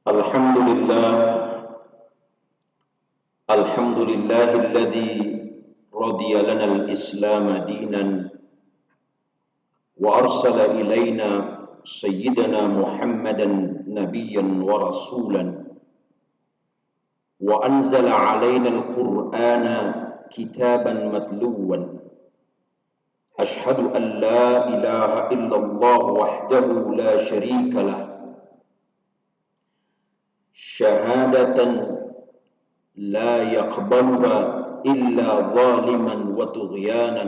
Alhamdulillah, alhamdulillahilladzi radiya lana al-islam dinan wa arsala ilaina sayyidana Muhammadan nabiyyan wa rasulan wa anzala alaina al-Qur'ana kitaban matluwan. Ashhadu an la ilaha illallah wahdahu la syarika lah, syahadatan لا يقبلها إلا ظالما وطغيانا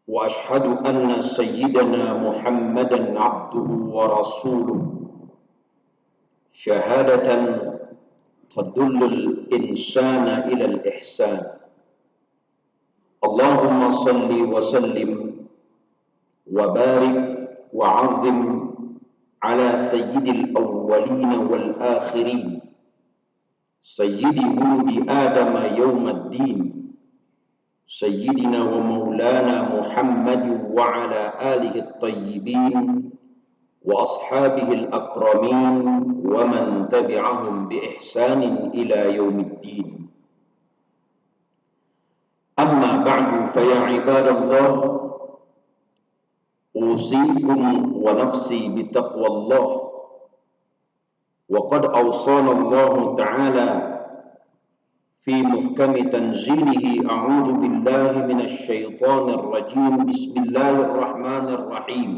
وأشهد أن سيدنا محمدا عبده ورسوله شهادة تدل الإنسان إلى الإحسان. اللهم صل وسلم وبارك وعظم على سيد الأولين والآخرين سيدي ولد آدم يوم الدين سيدنا ومولانا محمد وعلى آله الطيبين وأصحابه الأكرمين ومن تبعهم بإحسان إلى يوم الدين. أما بعد فيا عباد الله، أوصيكم ونفسي بتقوى الله. وقد أوصانا الله تعالى في محكم تنزيله أعوذ بالله من الشيطان الرجيم بسم الله الرحمن الرحيم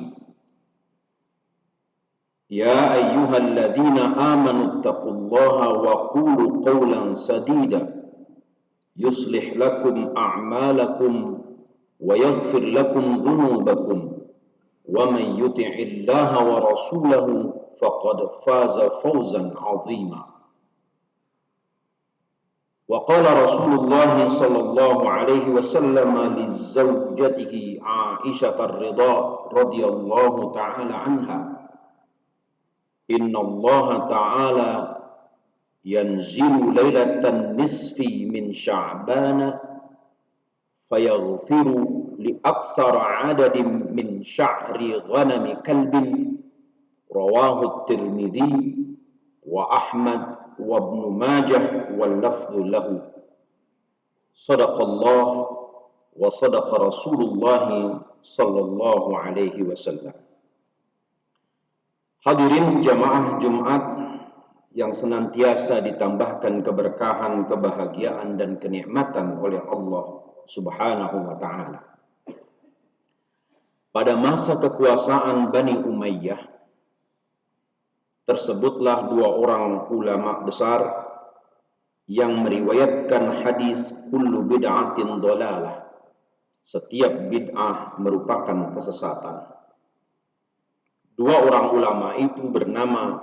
يا أيها الذين آمنوا اتقوا الله وقولوا قولا سديدا يصلح لكم أعمالكم ويغفر لكم ذنوبكم ومن يطع الله ورسوله فقد فاز فوزا عظيما. وقال رسول الله صلى الله عليه وسلم لزوجته عائشة الرضا رضي الله تعالى عنها: إن الله تعالى ينزل ليلة النصف من شعبان فيغفر لأكثر عدد من شعر غنم كلب. رواه الترمذي وأحمد وابن ماجه واللفظ له. صدق الله وصدق رسول الله صلى الله عليه وسلم. Hadirin jamaah Jumat yang senantiasa ditambahkan keberkahan, kebahagiaan dan kenikmatan oleh Allah Subhanahu wa taala. Pada masa kekuasaan Bani Umayyah, tersebutlah dua orang ulama besar yang meriwayatkan hadis kullu bid'atin dhalalah, setiap bid'ah merupakan kesesatan. Dua orang ulama itu bernama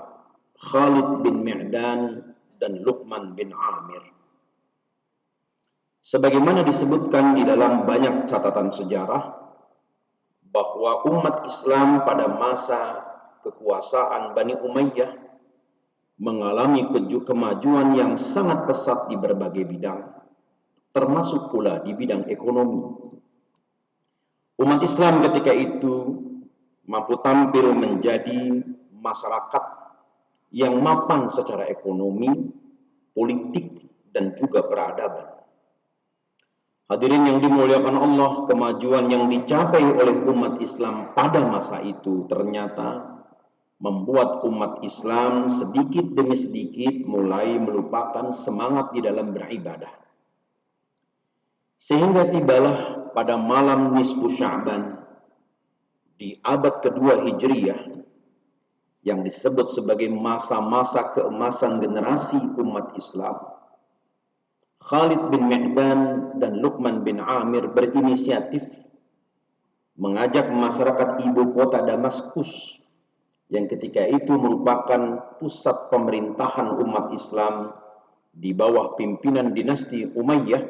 Khalid bin Mi'dan dan Luqman bin Amir. Sebagaimana disebutkan di dalam banyak catatan sejarah bahwa umat Islam pada masa kekuasaan Bani Umayyah mengalami kemajuan yang sangat pesat di berbagai bidang, termasuk pula di bidang ekonomi. Umat Islam ketika itu mampu tampil menjadi masyarakat yang mapan secara ekonomi, politik, dan juga peradaban. Hadirin yang dimuliakan Allah, kemajuan yang dicapai oleh umat Islam pada masa itu ternyata membuat umat Islam sedikit demi sedikit mulai melupakan semangat di dalam beribadah. Sehingga tibalah pada malam nisfu Sya'ban di abad kedua Hijriyah yang disebut sebagai masa-masa keemasan generasi umat Islam, Khalid bin Mi'dan dan Luqman bin Amir berinisiatif mengajak masyarakat ibu kota Damaskus yang ketika itu merupakan pusat pemerintahan umat Islam di bawah pimpinan dinasti Umayyah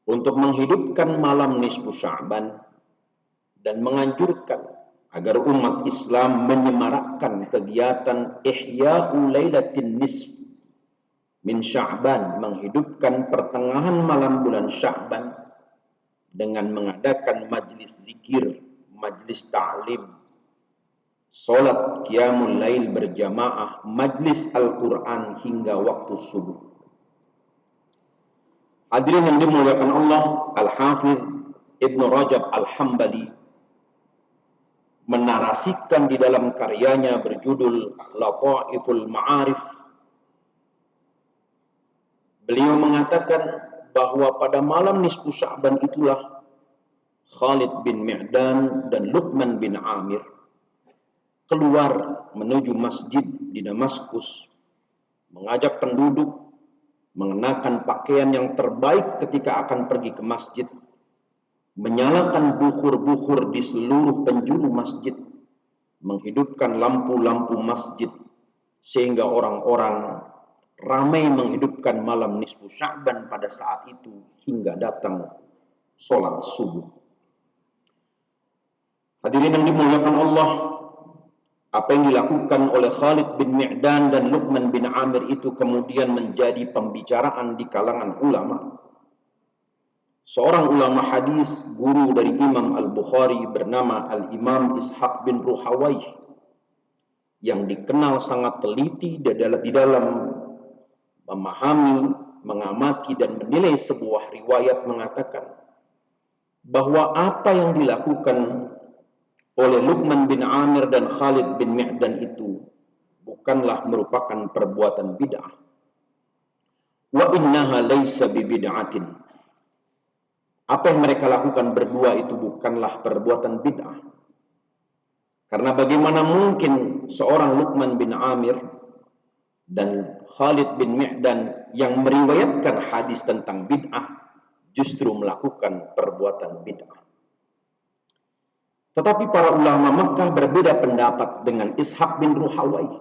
untuk menghidupkan malam nisfu Sya'ban dan menganjurkan agar umat Islam menyemarakkan kegiatan Ihya'u Lailatin Nisf min Sya'ban, menghidupkan pertengahan malam bulan Sya'ban dengan mengadakan majlis zikir, majlis ta'lim, salat qiyamul lail berjamaah, majlis Al-Quran hingga waktu subuh. Hadirin yang dimuliakan Allah, Al-Hafidh Ibnu Rajab Al-Hambali menarasikan di dalam karyanya berjudul Lataiful Ma'arif. Beliau mengatakan bahwa pada malam nisfu Sya'ban itulah Khalid bin Mi'dan dan Luqman bin Amir keluar menuju masjid di Damaskus, mengajak penduduk mengenakan pakaian yang terbaik ketika akan pergi ke masjid, menyalakan bukhur-bukhur di seluruh penjuru masjid, menghidupkan lampu-lampu masjid, sehingga orang-orang ramai menghidupkan malam nisfu Sya'ban pada saat itu hingga datang sholat subuh. Hadirin yang dimuliakan Allah, apa yang dilakukan oleh Khalid bin Mi'dan dan Luqman bin Amir itu kemudian menjadi pembicaraan di kalangan ulama. Seorang ulama hadis, guru dari Imam Al-Bukhari bernama Al-Imam Ishaq bin Ruhawayh, yang dikenal sangat teliti di dalam memahami, mengamati dan menilai sebuah riwayat, mengatakan bahwa apa yang dilakukan oleh Luqman bin Amir dan Khalid bin Mi'dan itu bukanlah merupakan perbuatan bid'ah. Wa innaha laysa bibid'atin. Apa yang mereka lakukan berdua itu bukanlah perbuatan bid'ah. Karena bagaimana mungkin seorang Luqman bin Amir dan Khalid bin Mi'dan yang meriwayatkan hadis tentang bid'ah justru melakukan perbuatan bid'ah. Tetapi para ulama Mekah berbeda pendapat dengan Ishaq bin Ruhawayh.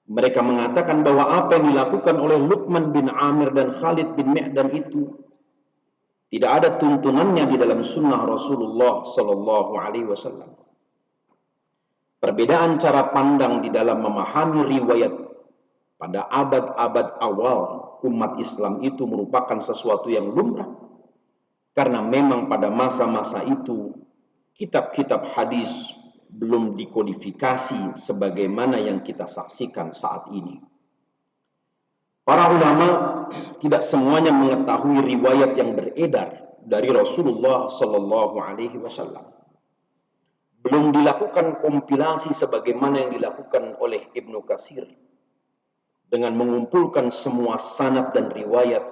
Mereka mengatakan bahwa apa yang dilakukan oleh Luqman bin Amir dan Khalid bin Mi'dan itu tidak ada tuntunannya di dalam sunnah Rasulullah Sallallahu Alaihi Wasallam. Perbedaan cara pandang di dalam memahami riwayat pada abad-abad awal umat Islam itu merupakan sesuatu yang lumrah, karena memang pada masa-masa itu kitab-kitab hadis belum dikodifikasi sebagaimana yang kita saksikan saat ini. Para ulama tidak semuanya mengetahui riwayat yang beredar dari Rasulullah Sallallahu Alaihi Wasallam. Belum dilakukan kompilasi sebagaimana yang dilakukan oleh Ibnu Katsir dengan mengumpulkan semua sanad dan riwayat,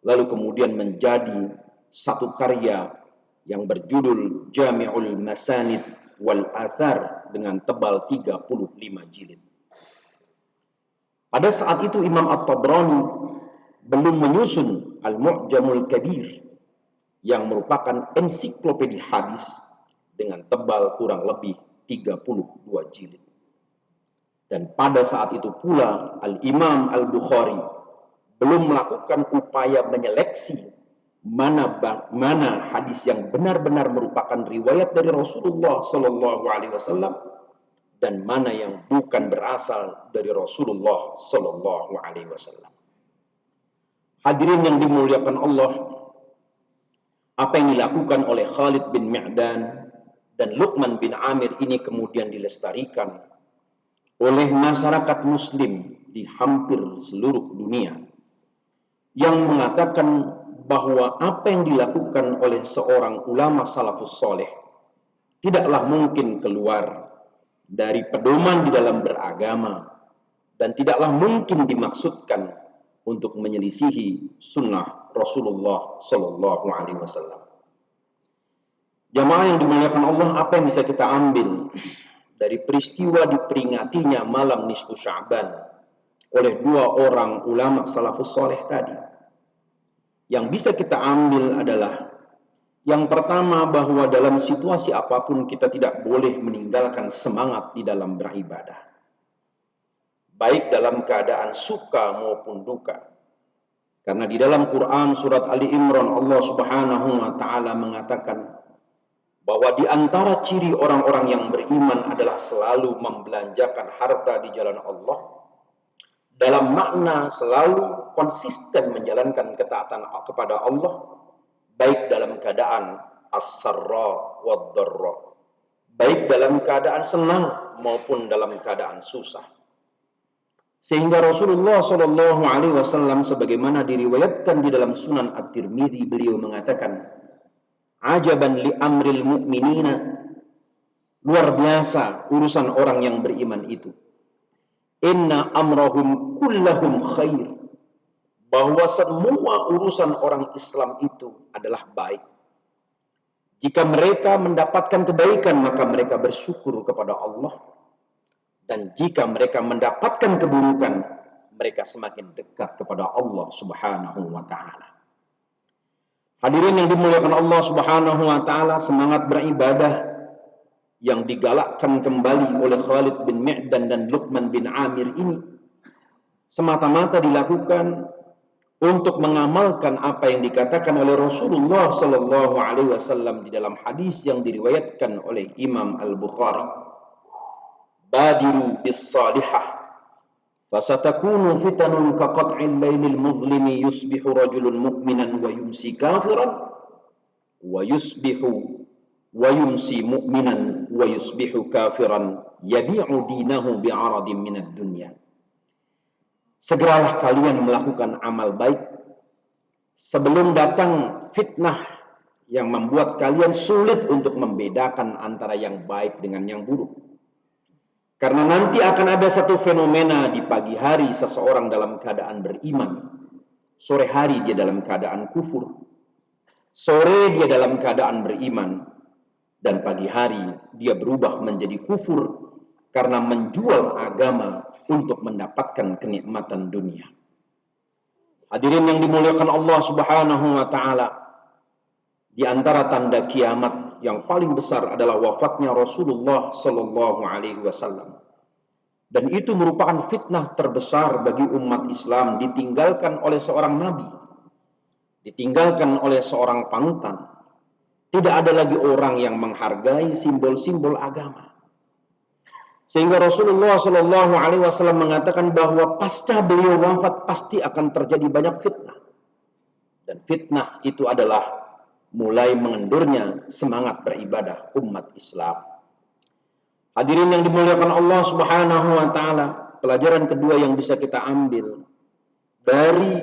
lalu kemudian menjadi satu karya yang berjudul Jami'ul Masanid wal Athar dengan tebal 35 jilid. Pada saat itu Imam At-Tabrani belum menyusun Al-Mu'jamul Kabir yang merupakan ensiklopedia hadis dengan tebal kurang lebih 32 jilid. Dan pada saat itu pula Al-Imam Al-Bukhari belum melakukan upaya menyeleksi mana hadis yang benar-benar merupakan riwayat dari Rasulullah Sallallahu Alaihi Wasallam dan mana yang bukan berasal dari Rasulullah Sallallahu Alaihi Wasallam. Hadirin yang dimuliakan Allah, apa yang dilakukan oleh Khalid bin Mi'dan dan Luqman bin Amir ini kemudian dilestarikan oleh masyarakat Muslim di hampir seluruh dunia, yang mengatakan bahwa apa yang dilakukan oleh seorang ulama salafus soleh tidaklah mungkin keluar dari pedoman di dalam beragama dan tidaklah mungkin dimaksudkan untuk menyelisihi sunnah Rasulullah Sallallahu Alaihi Wasallam. Jamaah yang dimuliakan Allah, apa yang bisa kita ambil dari peristiwa diperingatinya malam nisfu Sya'ban oleh dua orang ulama salafus soleh tadi? Yang bisa kita ambil adalah yang pertama, bahwa dalam situasi apapun kita tidak boleh meninggalkan semangat di dalam beribadah, baik dalam keadaan suka maupun duka. Karena di dalam Quran surat Ali Imran Allah Subhanahu wa taala mengatakan bahwa di antara ciri orang-orang yang beriman adalah selalu membelanjakan harta di jalan Allah, dalam makna selalu konsisten menjalankan ketaatan kepada Allah, baik dalam keadaan as-sarra wad-dharra, baik dalam keadaan senang maupun dalam keadaan susah. Sehingga Rasulullah Shallallahu Alaihi Wasallam sebagaimana diriwayatkan di dalam Sunan At-Tirmidzi, beliau mengatakan, "Ajaban li amril mu'minina." Luar biasa urusan orang yang beriman itu. Inna amrahum kullahum khair. Bahwa semua urusan orang Islam itu adalah baik. Jika mereka mendapatkan kebaikan, maka mereka bersyukur kepada Allah. Dan jika mereka mendapatkan keburukan, mereka semakin dekat kepada Allah Subhanahu wa Ta'ala. Hadirin yang dimuliakan Allah Subhanahu wa Ta'ala, semangat beribadah yang digalakkan kembali oleh Khalid bin Mi'dan dan Luqman bin Amir ini semata-mata dilakukan untuk mengamalkan apa yang dikatakan oleh Rasulullah Sallallahu Alaihi Wasallam di dalam hadis yang diriwayatkan oleh Imam Al-Bukhari. Badiru bis salihah fasatakunu fitanun kaqat'il lailil muzlimi yusbihu rajulun mu'minan wa yumsi kafiran wa yumsi mu'minan wa yusbihu kafiran yabi'u dinahu bi'aradin minad dunya. Segeralah kalian melakukan amal baik sebelum datang fitnah yang membuat kalian sulit untuk membedakan antara yang baik dengan yang buruk. Karena nanti akan ada satu fenomena di pagi hari seseorang dalam keadaan beriman, sore hari dia dalam keadaan kufur, sore dia dalam keadaan beriman, dan pagi hari dia berubah menjadi kufur karena menjual agama untuk mendapatkan kenikmatan dunia. Hadirin yang dimuliakan Allah Subhanahu wa Ta'ala, di antara tanda kiamat yang paling besar adalah wafatnya Rasulullah Sallallahu Alaihi Wasallam. Dan itu merupakan fitnah terbesar bagi umat Islam, ditinggalkan oleh seorang nabi, ditinggalkan oleh seorang panutan. Tidak ada lagi orang yang menghargai simbol-simbol agama. Sehingga Rasulullah Sallallahu Alaihi Wasallam mengatakan bahwa pasca beliau wafat pasti akan terjadi banyak fitnah. Dan fitnah itu adalah mulai mengendurnya semangat beribadah umat Islam. Hadirin yang dimuliakan Allah Subhanahu wa Ta'ala, pelajaran kedua yang bisa kita ambil dari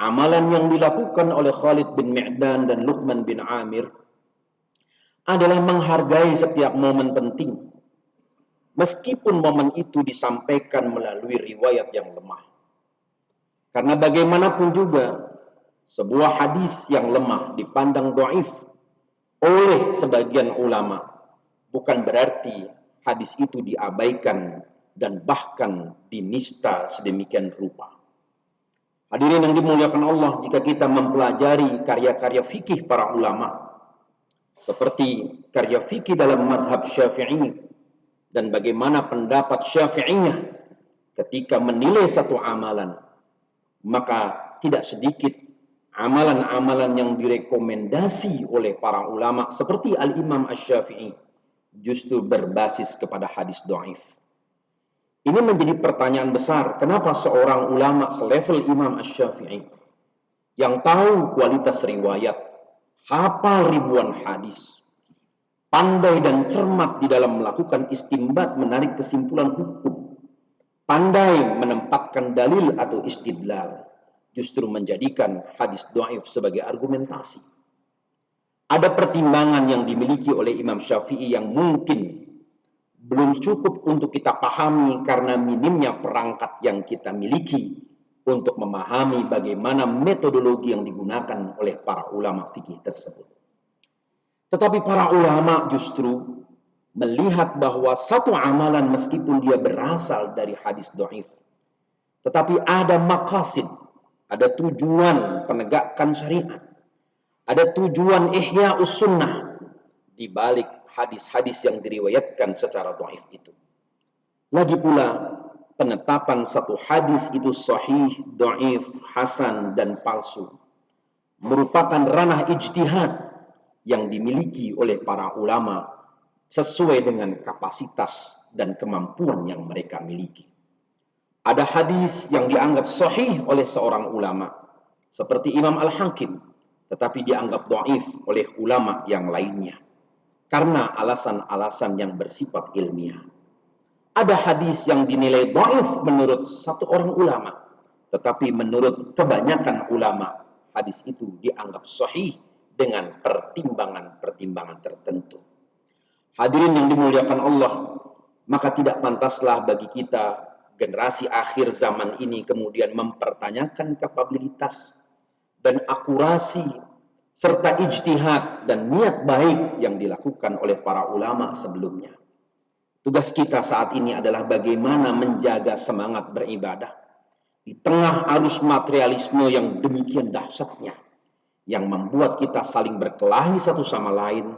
amalan yang dilakukan oleh Khalid bin Mi'dan dan Luqman bin Amir adalah menghargai setiap momen penting, meskipun momen itu disampaikan melalui riwayat yang lemah. Karena bagaimanapun juga, sebuah hadis yang lemah dipandang dhaif oleh sebagian ulama, bukan berarti hadis itu diabaikan dan bahkan dinista sedemikian rupa. Hadirin yang dimuliakan Allah, jika kita mempelajari karya-karya fikih para ulama, seperti karya fikih dalam mazhab Syafi'i dan bagaimana pendapat Syafi'iyah ketika menilai satu amalan, maka tidak sedikit amalan-amalan yang direkomendasi oleh para ulama seperti Al-Imam Asy-Syafi'i justru berbasis kepada hadis dhaif. Ini menjadi pertanyaan besar, kenapa seorang ulama selevel Imam Asy-Syafi'i yang tahu kualitas riwayat, hafal ribuan hadis, pandai dan cermat di dalam melakukan istinbat, menarik kesimpulan hukum, pandai menempatkan dalil atau istidlal, justru menjadikan hadis dhaif sebagai argumentasi. Ada pertimbangan yang dimiliki oleh Imam Syafi'i yang mungkin belum cukup untuk kita pahami karena minimnya perangkat yang kita miliki untuk memahami bagaimana metodologi yang digunakan oleh para ulama fikih tersebut. Tetapi para ulama justru melihat bahwa satu amalan meskipun dia berasal dari hadis dhaif, tetapi ada maqasid, ada tujuan penegakan syariat, ada tujuan ihya'us sunnah di balik hadis-hadis yang diriwayatkan secara dhaif itu. Lagi pula, penetapan satu hadis itu sahih, dhaif, hasan, dan palsu merupakan ranah ijtihad yang dimiliki oleh para ulama sesuai dengan kapasitas dan kemampuan yang mereka miliki. Ada hadis yang dianggap sahih oleh seorang ulama seperti Imam Al-Hakim, tetapi dianggap dhaif oleh ulama yang lainnya. karena alasan-alasan yang bersifat ilmiah. Ada hadis yang dinilai dhaif menurut satu orang ulama, tetapi menurut kebanyakan ulama, hadis itu dianggap sahih dengan pertimbangan-pertimbangan tertentu. Hadirin yang dimuliakan Allah, maka tidak pantaslah bagi kita generasi akhir zaman ini kemudian mempertanyakan kapabilitas dan akurasi serta ijtihad dan niat baik yang dilakukan oleh para ulama sebelumnya. Tugas kita saat ini adalah bagaimana menjaga semangat beribadah di tengah arus materialisme yang demikian dahsyatnya, yang membuat kita saling berkelahi satu sama lain,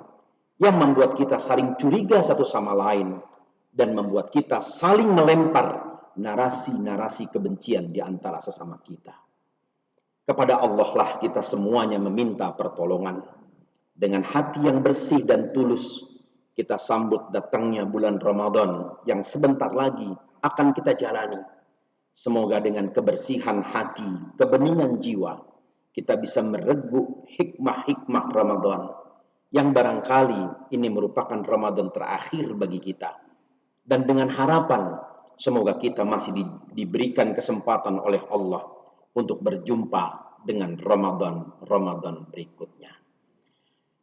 yang membuat kita saling curiga satu sama lain, dan membuat kita saling melempar narasi-narasi kebencian di antara sesama kita. Kepada Allah lah kita semuanya meminta pertolongan. Dengan hati yang bersih dan tulus, kita sambut datangnya bulan Ramadan yang sebentar lagi akan kita jalani. Semoga dengan kebersihan hati, kebeningan jiwa, kita bisa mereguk hikmah-hikmah Ramadan yang barangkali ini merupakan Ramadan terakhir bagi kita. Dan dengan harapan, semoga kita masih diberikan kesempatan oleh Allah untuk berjumpa dengan Ramadan berikutnya.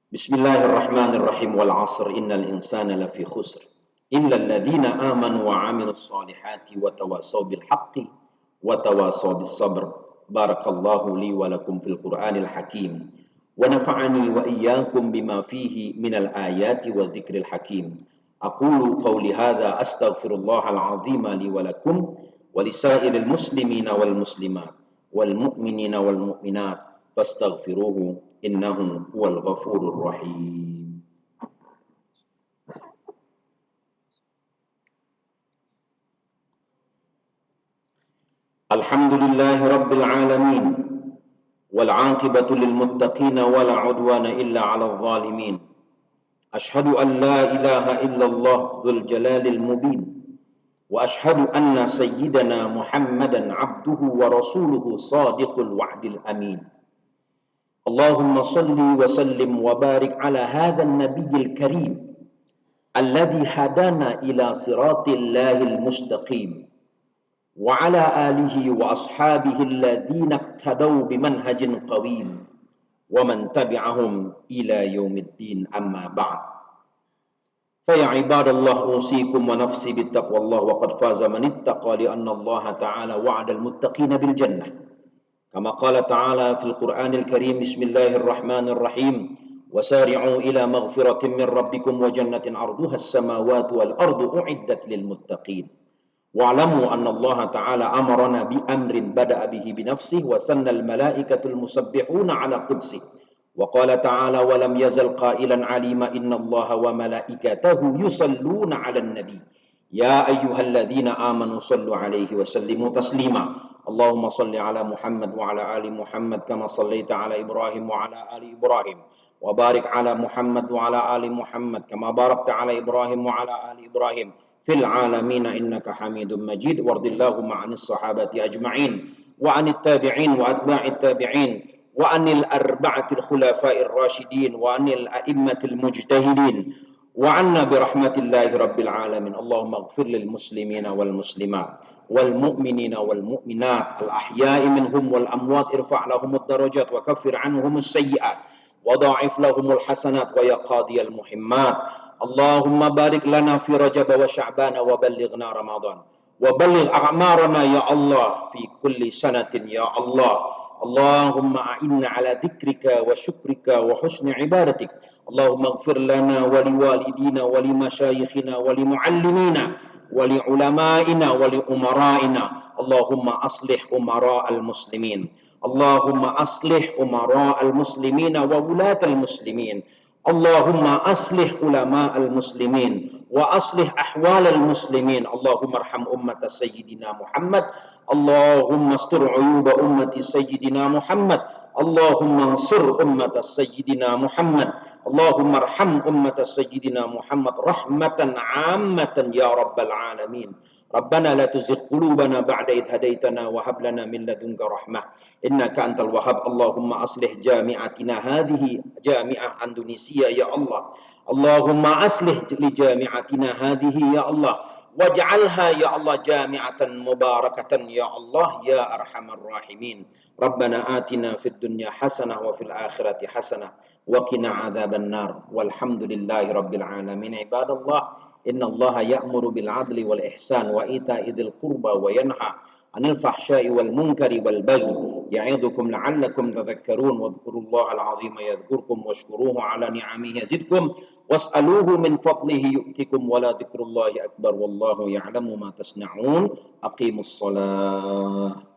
Bismillahirrahmanirrahim. Wal 'asr innal insana lafi khusr illa alladhina amanu wa 'amilus solihati wa tawasaw bil haqqi wa tawasaw bis sabr. Barakallahu li wa lakum fil Qur'anil hakim wa nafa'ani wa iyyakum bima fihi minal ayati wa dzikril hakim. Aqulu qawli hadza astaghfirullahal 'azim li wa lakum wa lisairil muslimina wal muslimat wal mu'minina wal mu'minat fastaghfiruhu innahu huwal ghafurur rahim. Alhamdulillahi rabbil alamin wal 'aqibatu lil muttaqin wa la 'udwana illa 'alal zalimin. Ashhadu an la ilaha illallah dzul jalalil mubin wa ashhadu anna sayyidana Muhammadan 'abduhu wa rasuluhu shadiqul wa'dil amin. Allahumma salli wa sallim wa barik ala hadzal nabiyil karim alladhi hadana ila siratillahil mustaqim wa ala alihi wa ashabihi alladhina iqtadaw bimanhajin qawim wa man tabi'ahum ila yaumiddin, amma ba'd. Fa ya ibadallah, usikum wa nafsi bittaqwallah wa qad faza man ittaqa li anna Allah ta'ala wa'ada al-muttaqina bil jannah. Kama qala ta'ala fil Qur'anil Karim, bismillahirrahmanirrahim, wasari'u ila maghfiratin min rabbikum wa jannatin 'arduha as-samawati wal ardu u'iddat lil muttaqin. Wa'lamu anna Allah ta'ala amarna bi amrin bada'a bihi bi nafsihi wa sanna al malaikatul musabbihuna 'ala qudsihi. Wa qala ta'ala wa lam yazal qailan 'alima inna Allah wa malaikatahu yusalluna 'alan nabi. Ya ayyuhalladzina amanu sallu 'alaihi wa sallimu taslima. Allahumma salli ala Muhammad wa ala ali Muhammad kama sallaita ala Ibrahim wa ala ali Ibrahim wa barik ala Muhammad wa ala ali Muhammad kama barakta ala Ibrahim wa ala ali Ibrahim fil alamin innaka Hamidum Majid. Wardillahumma 'anis sahabati ajma'in wa 'anit tabi'in wa atba'it tabi'in wa 'anil arba'atil khulafa'ir rasyidin wa 'anil a'immatil mujtahidin wa 'anna bi rahmatillahi rabbil alamin. Allahumma ighfir lil muslimina wal muslimat والمؤمنين والمؤمنات الأحياء منهم والأموات ارفع لهم الدرجات وكفر عنهم السيئات وضاعف لهم الحسنات ويا قاضي المهمات. اللهم بارك لنا في رجب وشعبان وبلغنا رمضان وبلغ أعمارنا يا الله في كل سنة يا الله. اللهم أعنا على ذكرك وشكرك وحسن عبادتك. اللهم اغفر لنا ولوالدينا ولمشايخنا ولمعلمينا ولعلمائنا ولأمرائنا. اللهم أصلح أمراء المسلمين. اللهم أصلح أمراء المسلمين وولاة المسلمين. اللهم أصلح علماء المسلمين وأصلح أحوال المسلمين. اللهم ارحم أمة سيدنا محمد. اللهم استر عيوب أمة سيدنا محمد. اللهم انصر أمة سيدنا محمد. اللهم ارحم أمة سيدنا محمد رحمة عامة يا رب العالمين. ربنا لا تزغ قلوبنا بعد إذ هديتنا وهب لنا من لدنك رحمة إنك أنت الوهاب. اللهم أصلح جامعتنا هذه جامعة أندونيسية يا الله. Allahumma aslih li jami'atina hadhihi ya Allah, waj'alha ya Allah jami'atan mubarakatan ya Allah ya arhamar rahimin. Rabbana atina fid dunya hasanah wa fil akhirati hasanah wa qina adzaban nar. Walhamdulillahi rabbil alamin. Ibadallah, innallaha ya'muru bil adli wal ihsan wa ita'i dzil qurba wa yanha 'anil fahsya'i wal munkari wal baghi ya'idukum la'allakum tadhakkarun. Wadhkurullaha al-'azima yadhkurkum washkuruhu 'ala ni'amihi yazidkum was'aluhu min fadlihi yu'tikum wa la dzikrullahi akbar wallahu ya'lamu ma tasna'un. Aqimus shalah.